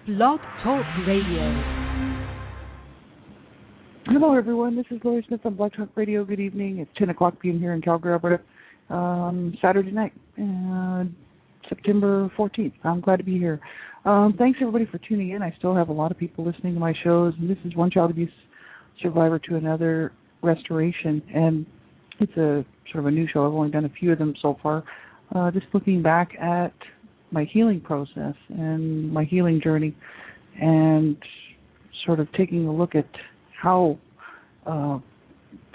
Blog Talk Radio. Hello, everyone. This is Lori Smith on Blog Talk Radio. Good evening. It's 10 o'clock p.m. here in Calgary, Alberta. Saturday night, September 14th. I'm glad to be here. Thanks, everybody, for tuning in. I still have a lot of people listening to my shows, and this is One Child Abuse Survivor to Another Restoration, and it's a sort of a new show. I've only done a few of them so far. Just looking back at my healing process and my healing journey, and sort of taking a look at how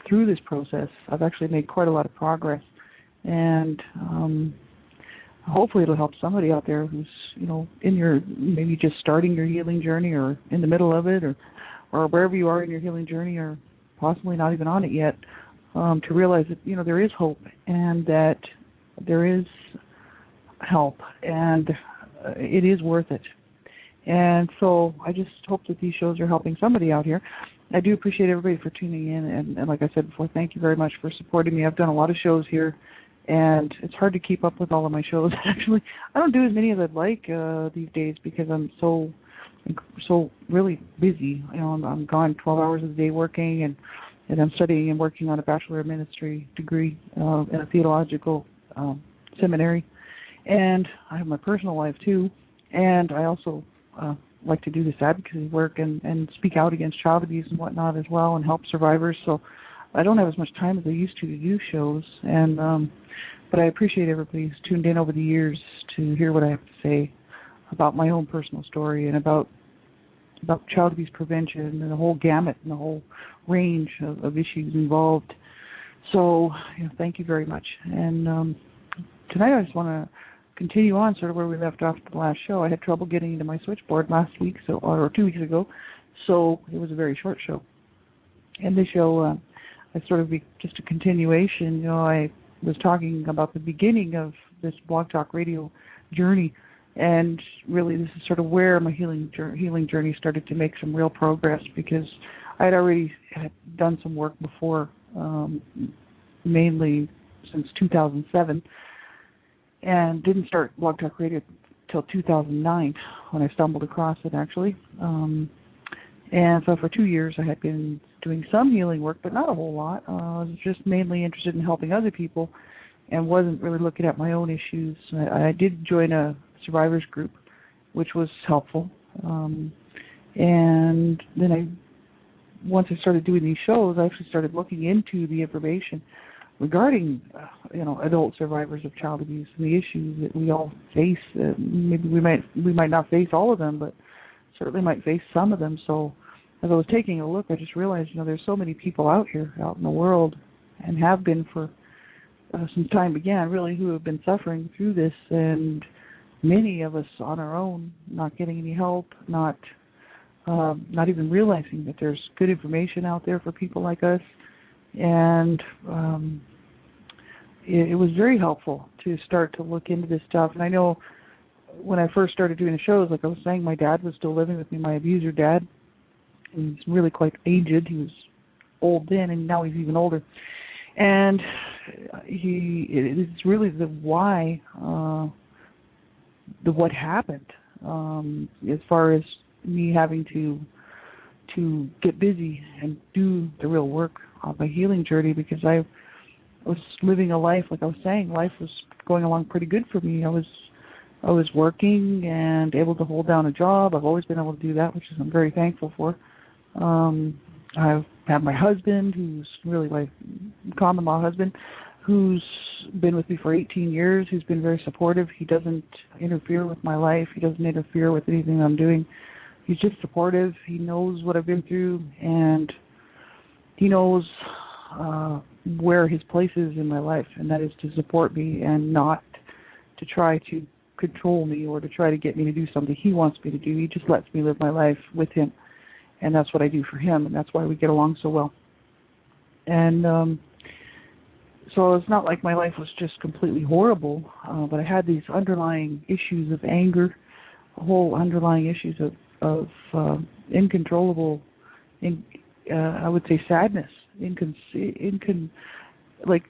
through this process I've actually made quite a lot of progress, and hopefully it'll help somebody out there who's, you know, in your, maybe just starting your healing journey or in the middle of it, or wherever you are in your healing journey, or possibly not even on it yet, to realize that, you know, there is hope and that there is help, and it is worth it. And so I just hope that these shows are helping somebody out here. I do appreciate everybody for tuning in, and like I said before, thank you very much for supporting me. I've done a lot of shows here, and it's hard to keep up with all of my shows. Actually, I don't do as many as I'd like these days because I'm so really busy. You know, I'm gone 12 hours a day working, and I'm studying and working on a Bachelor of Ministry degree in a theological seminary. And I have my personal life, too. And I also like to do this advocacy work and speak out against child abuse and whatnot as well, and help survivors. So I don't have as much time as I used to do shows. And but I appreciate everybody who's tuned in over the years to hear what I have to say about my own personal story and about child abuse prevention and the whole gamut and the whole range of issues involved. So, you know, thank you very much. And tonight I just want to continue on sort of where we left off the last show. I had trouble getting into my switchboard last week, or 2 weeks ago, so it was a very short show. And this show, I sort of be just a continuation. You know, I was talking about the beginning of this Blog Talk Radio journey, and really this is sort of where my healing journey started to make some real progress, because I had already done some work before, mainly since 2007, and didn't start Blog Talk Radio till 2009 when I stumbled across it, actually. And so for 2 years I had been doing some healing work, but not a whole lot. I was just mainly interested in helping other people and wasn't really looking at my own issues. I did join a survivors group, which was helpful. And then once I started doing these shows, I actually started looking into the information regarding, adult survivors of child abuse and the issues that we all face. Maybe we might not face all of them, but certainly might face some of them. So as I was taking a look, I just realized, there's so many people out here, out in the world, and have been for since time began, really, who have been suffering through this, and many of us on our own, not getting any help, not even realizing that there's good information out there for people like us. And it was very helpful to start to look into this stuff. And I know when I first started doing the shows, like I was saying, my dad was still living with me, my abuser dad. He's really quite aged. He was old then, and now he's even older. And it's really the why, the what happened, as far as me having to get busy and do the real work on my healing journey, because I was living a life, like I was saying, life was going along pretty good for me. I was working and able to hold down a job. I've always been able to do that, which I'm very thankful for. I've had my husband, who's really my common law husband, who's been with me for 18 years, who's been very supportive. He doesn't interfere with my life. He doesn't interfere with anything I'm doing. He's just supportive. He knows what I've been through, and he knows where his place is in my life, and that is to support me and not to try to control me or to try to get me to do something he wants me to do. He just lets me live my life with him, and that's what I do for him, and that's why we get along so well. And so it's not like my life was just completely horrible, but I had these underlying issues of anger, whole underlying issues of uncontrollable, I would say, sadness. Like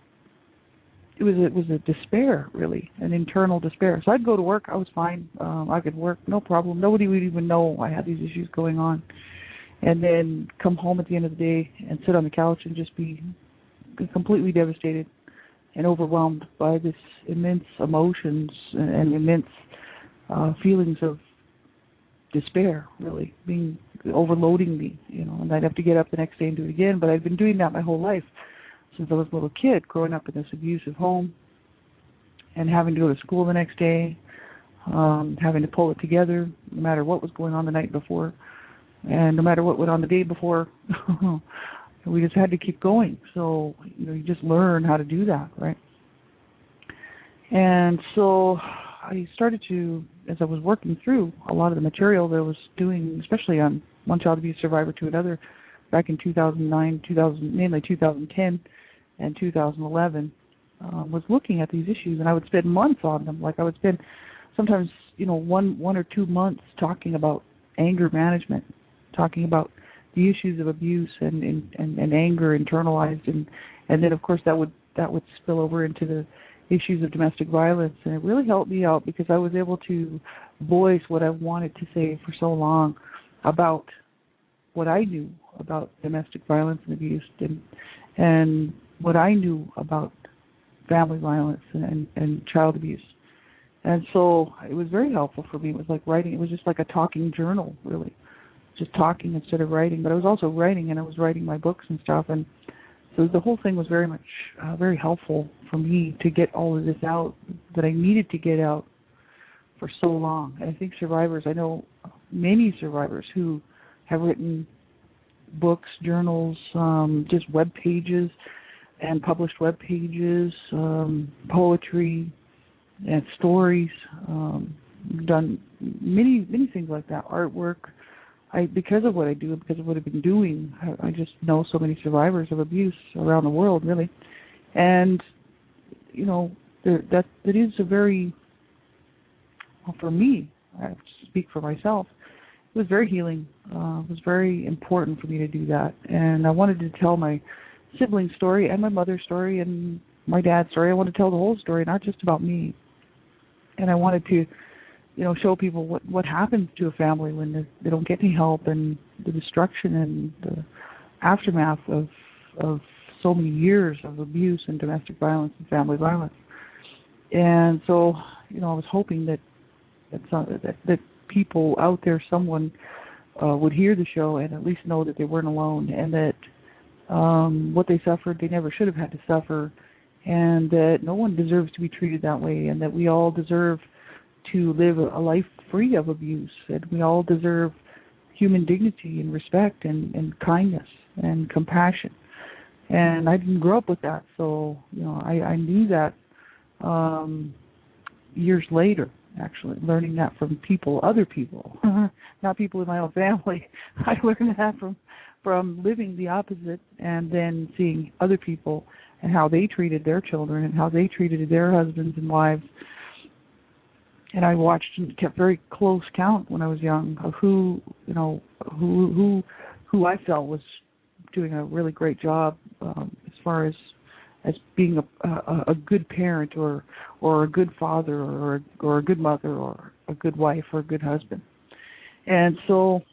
was a despair, really, an internal despair. So I'd go to work, I was fine, I could work, no problem. Nobody would even know I had these issues going on. And then come home at the end of the day and sit on the couch and just be completely devastated and overwhelmed by this immense emotions and immense feelings of despair, really, being overloading me, and I'd have to get up the next day and do it again. But I'd been doing that my whole life since I was a little kid, growing up in this abusive home and having to go to school the next day, having to pull it together no matter what was going on the night before and no matter what went on the day before. We just had to keep going. So, you just learn how to do that, right? And so I started to, as I was working through a lot of the material that I was doing, especially on one child abuse survivor to another, back in 2009, mainly 2010 and 2011, was looking at these issues, and I would spend months on them. Like I would spend sometimes, 1 or 2 months talking about anger management, talking about the issues of abuse and anger internalized, and then of course that would spill over into the issues of domestic violence, and it really helped me out because I was able to voice what I wanted to say for so long about what I knew about domestic violence and abuse, and what I knew about family violence and child abuse. And so it was very helpful for me. It was like writing. It was just like a talking journal, really, just talking instead of writing. But I was also writing, and I was writing my books and stuff. And so the whole thing was very much very helpful for me to get all of this out that I needed to get out for so long. And I think survivors, I know many survivors who have written books, journals, just web pages and published web pages, poetry and stories, done many things like that, artwork. Because of what I do, because of what I've been doing, I just know so many survivors of abuse around the world, really. And, that is a very, well, for me, I have to speak for myself, it was very healing. It was very important for me to do that. And I wanted to tell my sibling story and my mother's story and my dad's story. I wanted to tell the whole story, not just about me. And I wanted to show people what happens to a family when they don't get any help, and the destruction and the aftermath of so many years of abuse and domestic violence and family violence. And so, I was hoping that people out there, someone would hear the show and at least know that they weren't alone, and that what they suffered, they never should have had to suffer, and that no one deserves to be treated that way, and that we all deserve to live a life free of abuse, and we all deserve human dignity and respect and kindness and compassion. And I didn't grow up with that, so I knew that years later, actually, learning that from other people, not people in my own family. I learned that from living the opposite, and then seeing other people and how they treated their children and how they treated their husbands and wives. And I watched and kept very close count when I was young of who I felt was doing a really great job as far as being a good parent or a good father or a good mother or a good wife or a good husband. And so,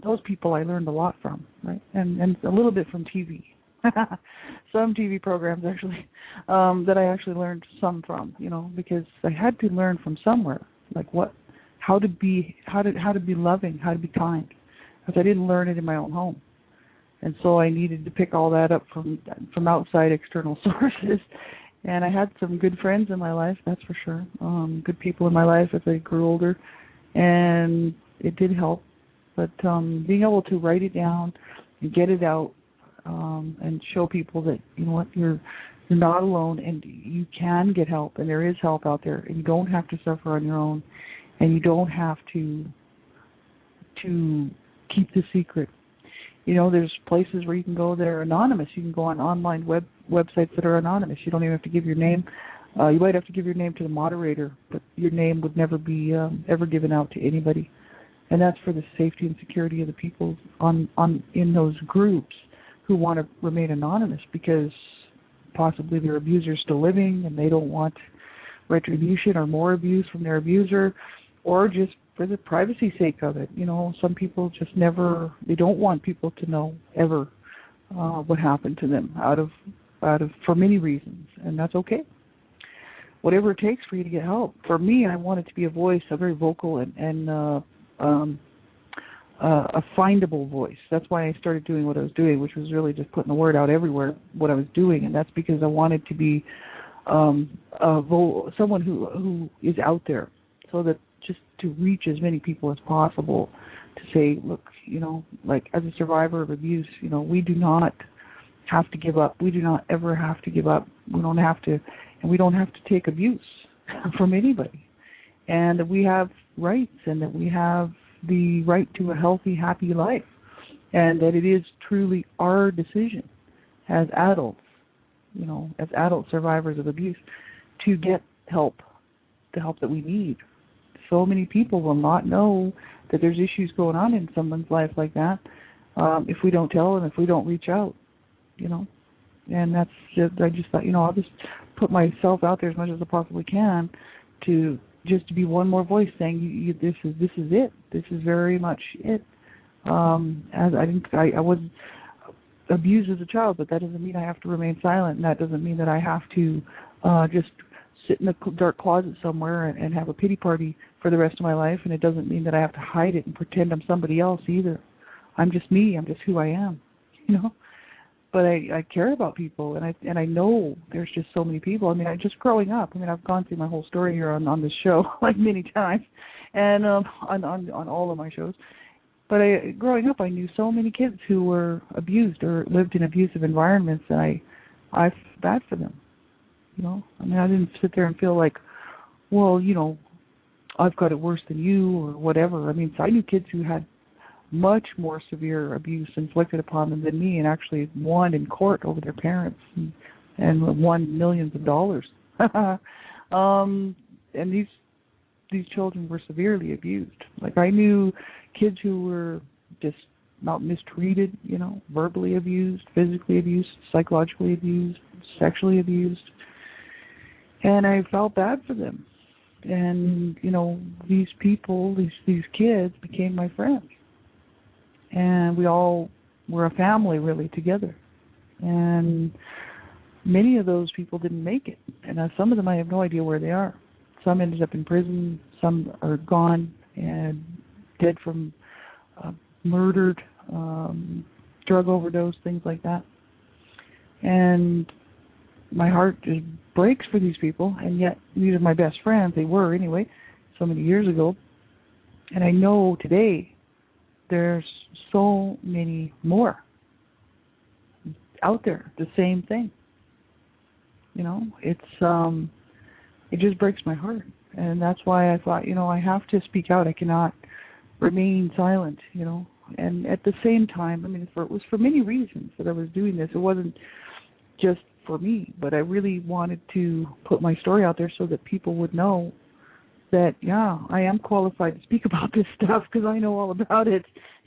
those people I learned a lot from, right? And a little bit from TV. Some TV programs actually that I actually learned some from, because I had to learn from somewhere, like how to be loving, how to be kind, because I didn't learn it in my own home, and so I needed to pick all that up from outside external sources. And I had some good friends in my life, that's for sure, good people in my life as I grew older, and it did help. But being able to write it down and get it out. And show people that, you're not alone, and you can get help, and there is help out there, and you don't have to suffer on your own, and you don't have to keep the secret. There's places where you can go that are anonymous. You can go on online websites that are anonymous. You don't even have to give your name. You might have to give your name to the moderator, but your name would never be ever given out to anybody, and that's for the safety and security of the people in those groups who want to remain anonymous, because possibly their abuser's still living and they don't want retribution or more abuse from their abuser, or just for the privacy sake of it. Some people just they don't want people to know ever what happened to them out of for many reasons, and that's okay. Whatever it takes for you to get help. For me, I wanted to be a voice, a very vocal and a findable voice. That's why I started doing what I was doing, which was really just putting the word out everywhere, what I was doing, and that's because I wanted to be someone who is out there, so that just to reach as many people as possible, to say, look, like as a survivor of abuse, we do not have to give up. We do not ever have to give up. We don't have to, and we don't have to take abuse from anybody. And that we have rights, and that we have the right to a healthy, happy life, and that it is truly our decision as adults, as adult survivors of abuse, to get help, the help that we need. So many people will not know that there's issues going on in someone's life like that if we don't tell them, if we don't reach out, And that's just, I just thought, I'll just put myself out there as much as I possibly can to just to be one more voice saying, this is it. This is very much it. As I was abused as a child, but that doesn't mean I have to remain silent, and that doesn't mean that I have to just sit in a dark closet somewhere and have a pity party for the rest of my life, and it doesn't mean that I have to hide it and pretend I'm somebody else either. I'm just me. I'm just who I am, But I care about people, and I know there's just so many people. I mean, just growing up. I mean, I've gone through my whole story here on this show like many times, and on all of my shows. But growing up, I knew so many kids who were abused or lived in abusive environments, and I felt bad for them. I mean, I didn't sit there and feel like, well, I've got it worse than you or whatever. I mean, so I knew kids who had much more severe abuse inflicted upon them than me, and actually won in court over their parents and won millions of dollars. And these children were severely abused. Like, I knew kids who were just mistreated, verbally abused, physically abused, psychologically abused, sexually abused. And I felt bad for them. And, these people, these kids became my friends. And we all were a family, really, together. And many of those people didn't make it. And some of them, I have no idea where they are. Some ended up in prison. Some are gone and dead from murdered, drug overdose, things like that. And my heart just breaks for these people. And yet, these are my best friends. They were, anyway, so many years ago. And I know today there's so many more out there, the same thing. It just breaks my heart. And that's why I thought, I have to speak out. I cannot remain silent, And at the same time, I mean, it was for many reasons that I was doing this. It wasn't just for me, but I really wanted to put my story out there so that people would know that, yeah, I am qualified to speak about this stuff because I know all about it.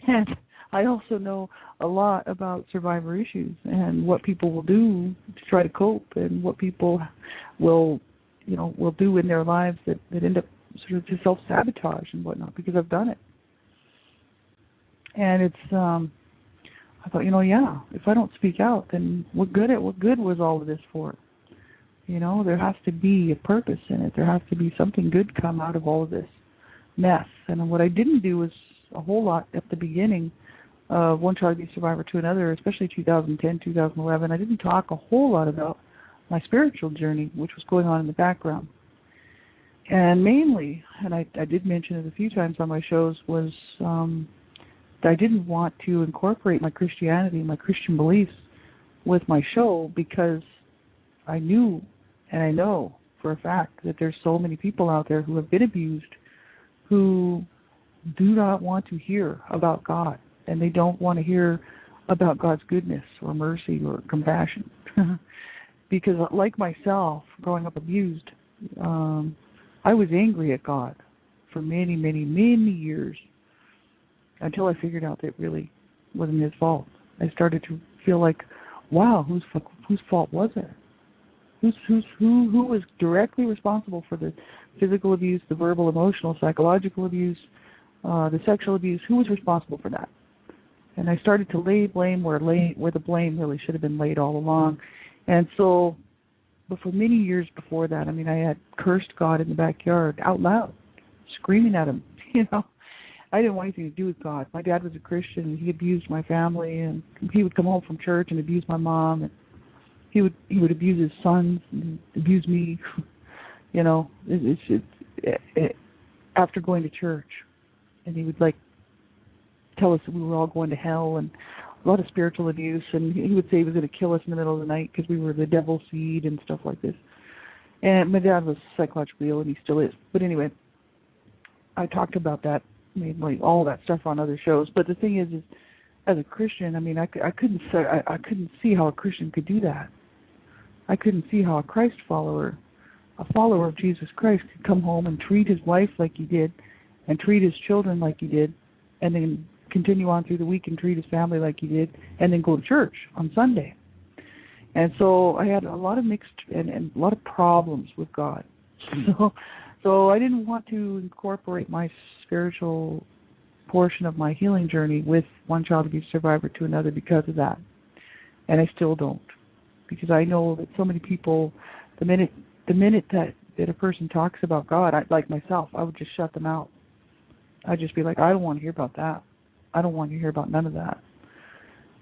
And I also know a lot about survivor issues and what people will do to try to cope, and what people will do in their lives that end up sort of to self-sabotage and whatnot, because I've done it. And it's, I thought, if I don't speak out, then what good was all of this for? There has to be a purpose in it. There has to be something good come out of all of this mess. And what I didn't do was a whole lot at the beginning of one child abuse survivor to another, especially 2010, 2011. I didn't talk a whole lot about my spiritual journey, which was going on in the background. And mainly, and I did mention it a few times on my shows, was that I didn't want to incorporate my Christianity, my Christian beliefs with my show, because I knew and I know for a fact that there's so many people out there who have been abused who do not want to hear about God, and they don't want to hear about God's goodness or mercy or compassion. Because like myself, growing up abused, I was angry at God for many, many, many years, until I figured out that it really wasn't his fault. I started to feel like, wow, whose fault was it? Who was directly responsible for the physical abuse, the verbal, emotional, psychological abuse, the sexual abuse? Who was responsible for that? And I started to lay blame where the blame really should have been laid all along. And so, but for many years before that, I mean, I had cursed God in the backyard out loud, screaming at him. I didn't want anything to do with God. My dad was a Christian, and he abused my family, and he would come home from church and abuse my mom, and he would abuse his sons and abuse me. After going to church, and he would tell us that we were all going to hell, and a lot of spiritual abuse, and he would say he was going to kill us in the middle of the night because we were the devil's seed and stuff like this. And my dad was psychologically ill, and he still is. But anyway, I talked about that, mainly all that stuff on other shows. But the thing is as a Christian, I mean, I couldn't see how a Christian could do that. I couldn't see how a Christ follower, a follower of Jesus Christ, could come home and treat his wife like he did, and treat his children like he did, and then continue on through the week and treat his family like he did, and then go to church on Sunday. And so I had a lot of mixed and a lot of problems with God. So I didn't want to incorporate my spiritual portion of my healing journey with one child abuse survivor to another because of that. And I still don't. Because I know that so many people, the minute that a person talks about God, like myself, I would just shut them out. I'd just be like, I don't want to hear about that. I don't want to hear about none of that.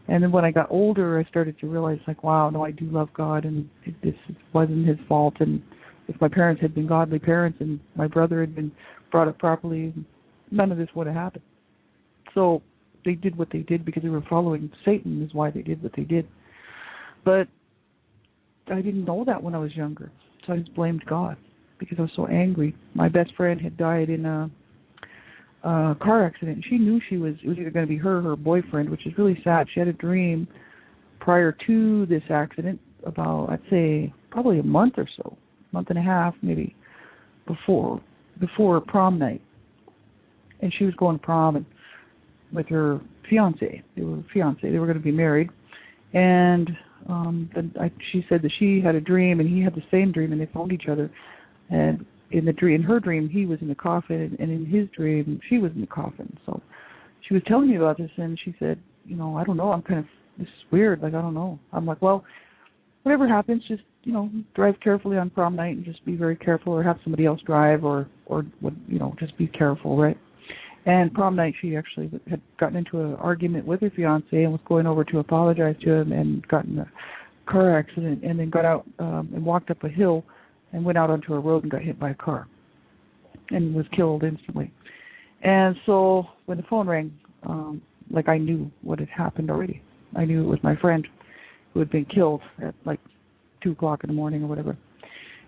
And then when I got older, I started to realize, wow, no, I do love God, and this wasn't his fault. And if my parents had been godly parents and my brother had been brought up properly, none of this would have happened. So they did what they did because they were following Satan is why they did what they did. But I didn't know that when I was younger, so I just blamed God because I was so angry. My best friend had died in a car accident, and she knew it was either going to be her or her boyfriend, which is really sad. She had a dream prior to this accident, about, I'd say, probably a month or so, month and a half maybe, before prom night. And she was going to prom and with her fiance. They were going to be married. And she said that she had a dream, and he had the same dream, and they phoned each other. And in her dream, he was in the coffin, and in his dream, she was in the coffin. So she was telling me about this, and she said, I don't know, this is weird, I don't know. I'm like, well, whatever happens, just, drive carefully on prom night and just be very careful, or have somebody else drive, or just be careful, right? And prom night, she actually had gotten into an argument with her fiance and was going over to apologize to him, and got in a car accident, and then got out and walked up a hill and went out onto a road and got hit by a car and was killed instantly. And so when the phone rang, I knew what had happened already. I knew it was my friend who had been killed at 2 o'clock in the morning or whatever.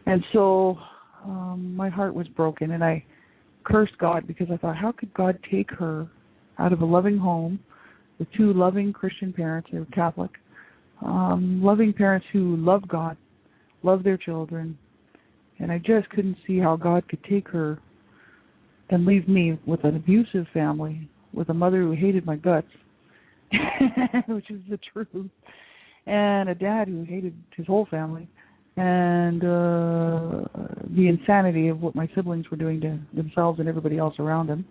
And so my heart was broken, and I cursed God because I thought, how could God take her out of a loving home with 2 loving Christian parents, they were Catholic, loving parents who loved God, loved their children, and I just couldn't see how God could take her and leave me with an abusive family, with a mother who hated my guts, which is the truth, and a dad who hated his whole family, and the insanity of what my siblings were doing to themselves and everybody else around them.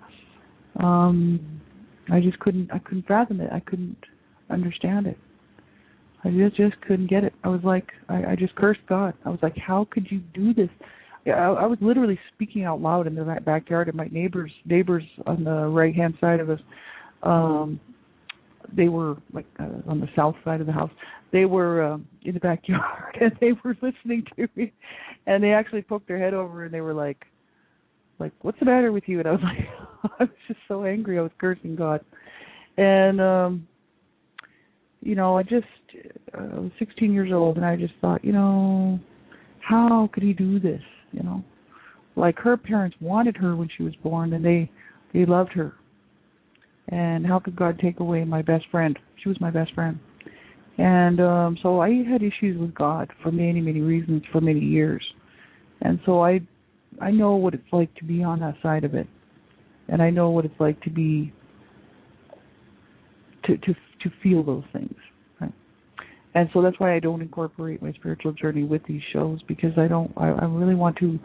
I couldn't fathom it. I couldn't understand it. I just couldn't get it. I was like, I just cursed God. I was like, how could you do this? I was literally speaking out loud in the backyard, and my neighbors on the right-hand side of us, they were on the south side of the house. They were in the backyard, and they were listening to me, and they actually poked their head over, and they were like, what's the matter with you? And I was like, I was just so angry. I was cursing God. And, I was 16 years old, and I just thought, how could he do this? Her parents wanted her when she was born, and they loved her. And how could God take away my best friend? She was my best friend. And so I had issues with God for many, many reasons for many years. And so I know what it's like to be on that side of it. And I know what it's like to be, to feel those things. Right? And so that's why I don't incorporate my spiritual journey with these shows, because I really want to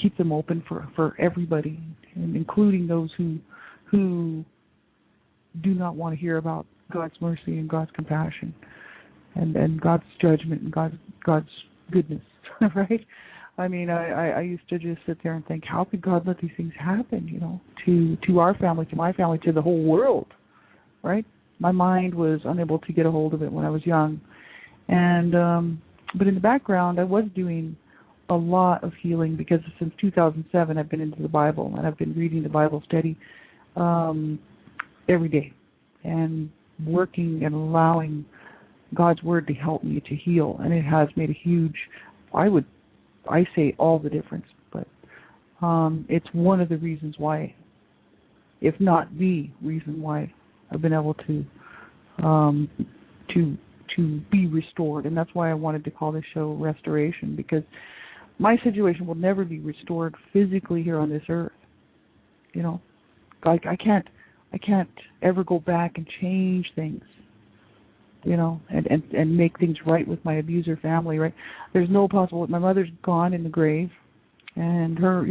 keep them open for everybody, and including those who do not want to hear about God's mercy and God's compassion and God's judgment and God's goodness, right? I mean, I used to just sit there and think, how could God let these things happen, to our family, to my family, to the whole world, right? My mind was unable to get a hold of it when I was young. And but in the background, I was doing a lot of healing, because since 2007, I've been into the Bible, and I've been reading the Bible steady every day, and working and allowing God's Word to help me to heal. And it has made a huge, I say all the difference, but it's one of the reasons why, if not the reason why, I've been able to be restored. And that's why I wanted to call this show Restoration, because my situation will never be restored physically here on this earth. I can't ever go back and change things, and make things right with my abuser family, right? There's no possible. My mother's gone in the grave, and her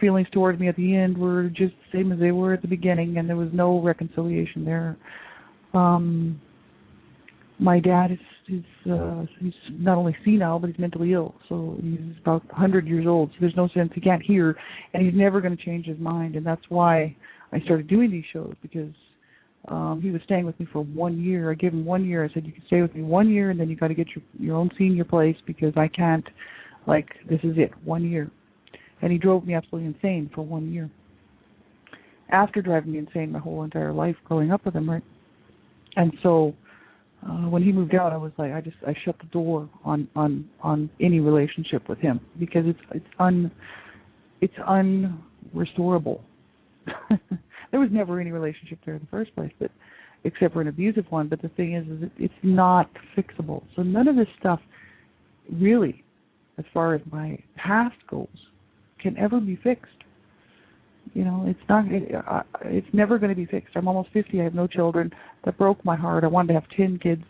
feelings towards me at the end were just the same as they were at the beginning, and there was no reconciliation there. My dad he's not only senile, but he's mentally ill, so he's about 100 years old, so there's no sense, he can't hear, and he's never going to change his mind. And that's why I started doing these shows, because he was staying with me for 1 year. I gave him 1 year. I said, you can stay with me 1 year, and then you got to get your own senior place, because I can't, this is it, 1 year. And he drove me absolutely insane for 1 year. After driving me insane my whole entire life growing up with him, right? And so when he moved out, I was like, I shut the door on any relationship with him, because it's unrestorable. There was never any relationship there in the first place, but except for an abusive one. But the thing is it's not fixable. So none of this stuff really, as far as my past goes, can ever be fixed. It's not. It's never going to be fixed. I'm almost 50. I have no children. That broke my heart. I wanted to have 10 kids.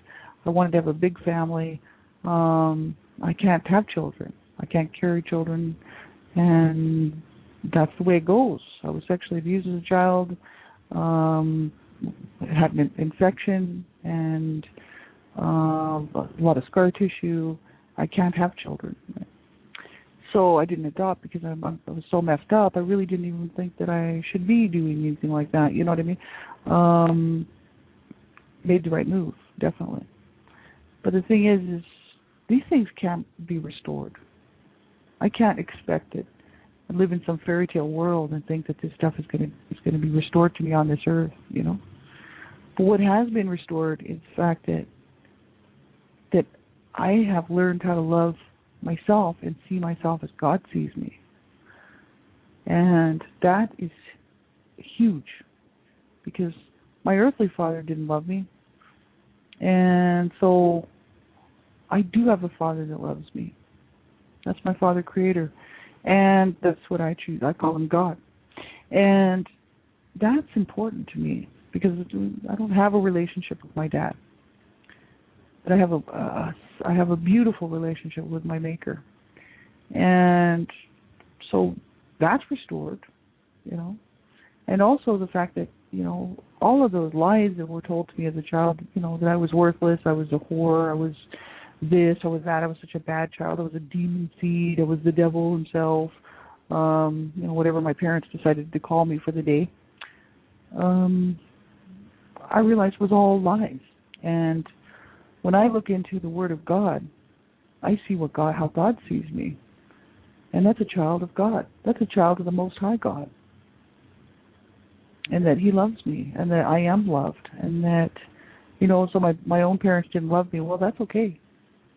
I wanted to have a big family. I can't have children. I can't carry children, and that's the way it goes. I was sexually abused as a child. Had an infection and a lot of scar tissue. I can't have children. So I didn't adopt, because I was so messed up. I really didn't even think that I should be doing anything like that. You know what I mean? Made the right move, definitely. But the thing is these things can't be restored. I can't expect it. I live in some fairy tale world and think that this stuff is going to be restored to me on this earth. But what has been restored is the fact that I have learned how to love myself and see myself as God sees me. And that is huge, because my earthly father didn't love me. And so I do have a Father that loves me. That's my Father Creator. And that's what I choose. I call him God. And that's important to me, because I don't have a relationship with my dad. But I have a beautiful relationship with my Maker. And so that's restored, And also the fact that, all of those lies that were told to me as a child, that I was worthless, I was a whore, I was this, I was that, I was such a bad child, I was a demon seed, I was the devil himself, whatever my parents decided to call me for the day, I realized was all lies. And when I look into the Word of God, I see how God sees me. And that's a child of God. That's a child of the Most High God. And that He loves me, and that I am loved, and that, so my own parents didn't love me. Well, that's okay,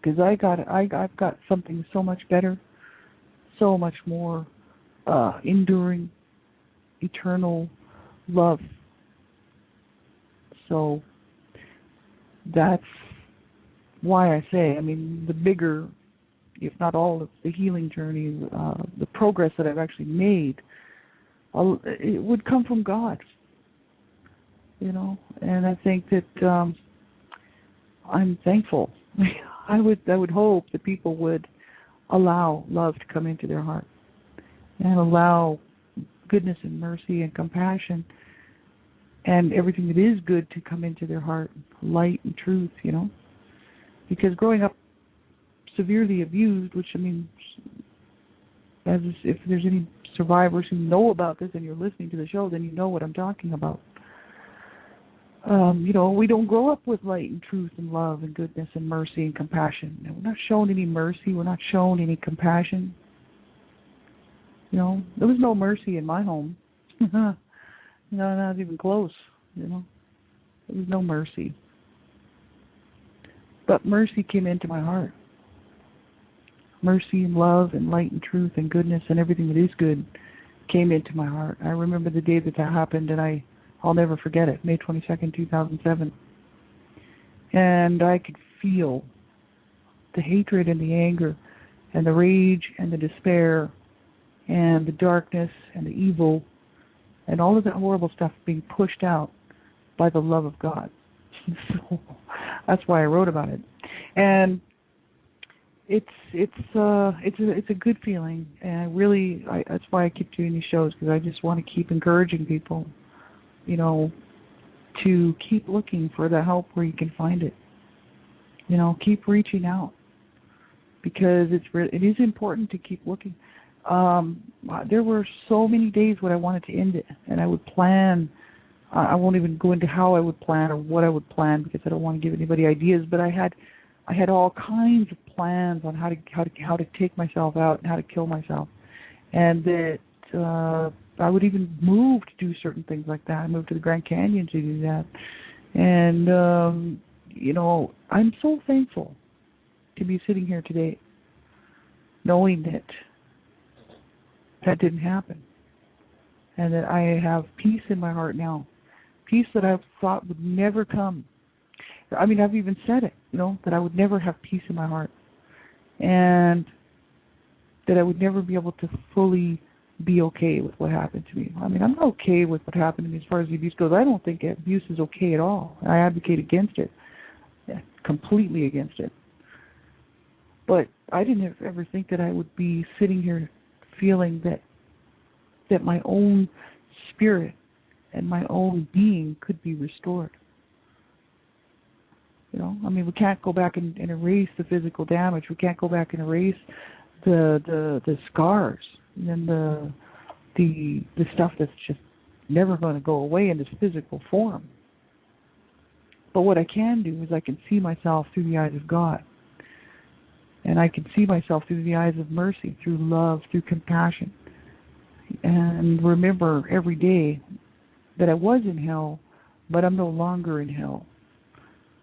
because I've got something so much better, so much more enduring, eternal love. So that's why I say, the bigger, if not all of the healing journey, the progress that I've actually made, it would come from God, And I think that I'm thankful. I would hope that people would allow love to come into their heart and allow goodness and mercy and compassion and everything that is good to come into their heart, light and truth, Because growing up severely abused, which, as if there's any survivors who know about this and you're listening to the show, then you know what I'm talking about. We don't grow up with light and truth and love and goodness and mercy and compassion. We're not shown any mercy. We're not shown any compassion. There was no mercy in my home. Not even close. There was no mercy. But mercy came into my heart. Mercy and love and light and truth and goodness and everything that is good came into my heart. I remember the day that happened, and I'll never forget it, May 22nd, 2007. And I could feel the hatred and the anger and the rage and the despair and the darkness and the evil and all of that horrible stuff being pushed out by the love of God. So that's why I wrote about it. And it's a good feeling, and that's why I keep doing these shows, because I just want to keep encouraging people, to keep looking for the help where you can find it. Keep reaching out, because it is important to keep looking. There were so many days when I wanted to end it, and I would plan. I won't even go into how I would plan or what I would plan, because I don't want to give anybody ideas. But I had all kinds of plans on how to take myself out and how to kill myself, and that I would even move to do certain things like that. I moved to the Grand Canyon to do that, and I'm so thankful to be sitting here today, knowing that didn't happen, and that I have peace in my heart now, peace that I thought would never come. I've even said it, that I would never have peace in my heart, and that I would never be able to fully be okay with what happened to me. I'm not okay with what happened to me as far as the abuse goes. I don't think abuse is okay at all. I advocate against it, completely against it. But I didn't ever think that I would be sitting here feeling that my own spirit and my own being could be restored. We can't go back and erase the physical damage. We can't go back and erase the scars and the stuff that's just never going to go away in this physical form. But what I can do is I can see myself through the eyes of God. And I can see myself through the eyes of mercy, through love, through compassion. And remember every day that I was in hell, but I'm no longer in hell.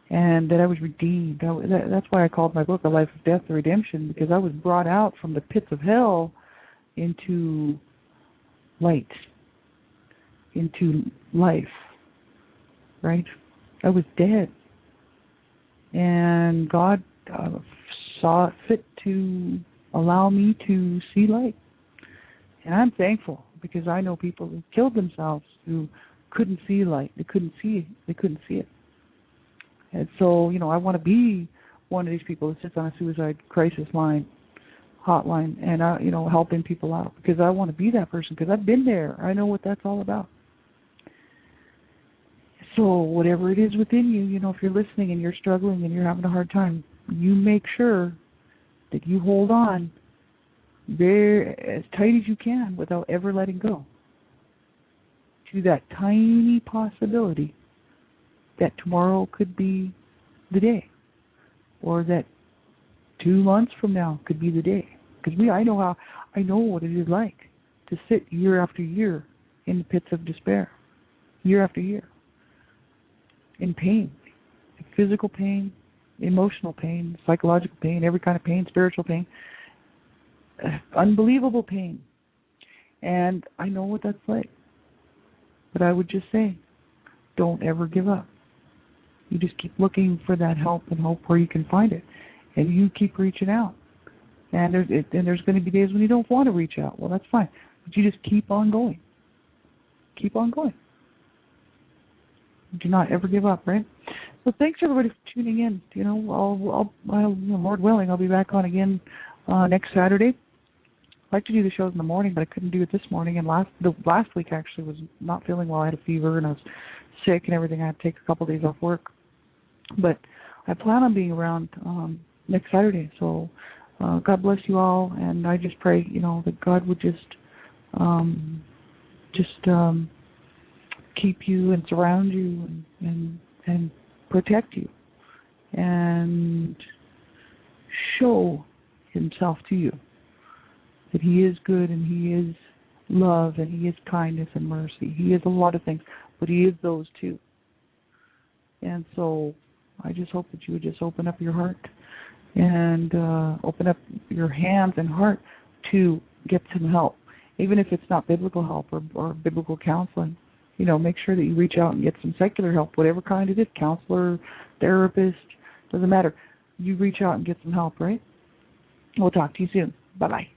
And that I was redeemed. That's why I called my book A Life of Death, The Redemption, because I was brought out from the pits of hell into light, into life, right? I was dead. And God saw it fit to allow me to see light. And I'm thankful, because I know people who killed themselves who couldn't see light. They couldn't see it. And so, I want to be one of these people that sits on a suicide crisis hotline, and helping people out, because I want to be that person, because I've been there. I know what that's all about. So whatever it is within you, if you're listening and you're struggling and you're having a hard time, you make sure that you hold on as tight as you can without ever letting go to that tiny possibility that tomorrow could be the day, or that 2 months from now could be the day. Because I know what it is like to sit year after year in the pits of despair, year after year, in pain, physical pain, emotional pain, psychological pain, every kind of pain, spiritual pain, unbelievable pain. And I know what that's like. But I would just say, don't ever give up. You just keep looking for that help and hope where you can find it. And you keep reaching out. And there's going to be days when you don't want to reach out. Well, that's fine. But you just keep on going. Keep on going. Do not ever give up, right? Well, thanks everybody for tuning in. Lord willing, I'll be back on again next Saturday. I like to do the shows in the morning, but I couldn't do it this morning. And last week actually was not feeling well. I had a fever and I was sick and everything. I had to take a couple of days off work. But I plan on being around next Saturday. So God bless you all, and I just pray, that God would just keep you and surround you and protect you and show Himself to you, that He is good and He is love and He is kindness and mercy. He is a lot of things, but He is those too. And so I just hope that you would just open up your heart and open up your hands and heart to get some help, even if it's not biblical help or biblical counseling. Make sure that you reach out and get some secular help, whatever kind it is, counselor, therapist, doesn't matter. You reach out and get some help, right? We'll talk to you soon. Bye-bye.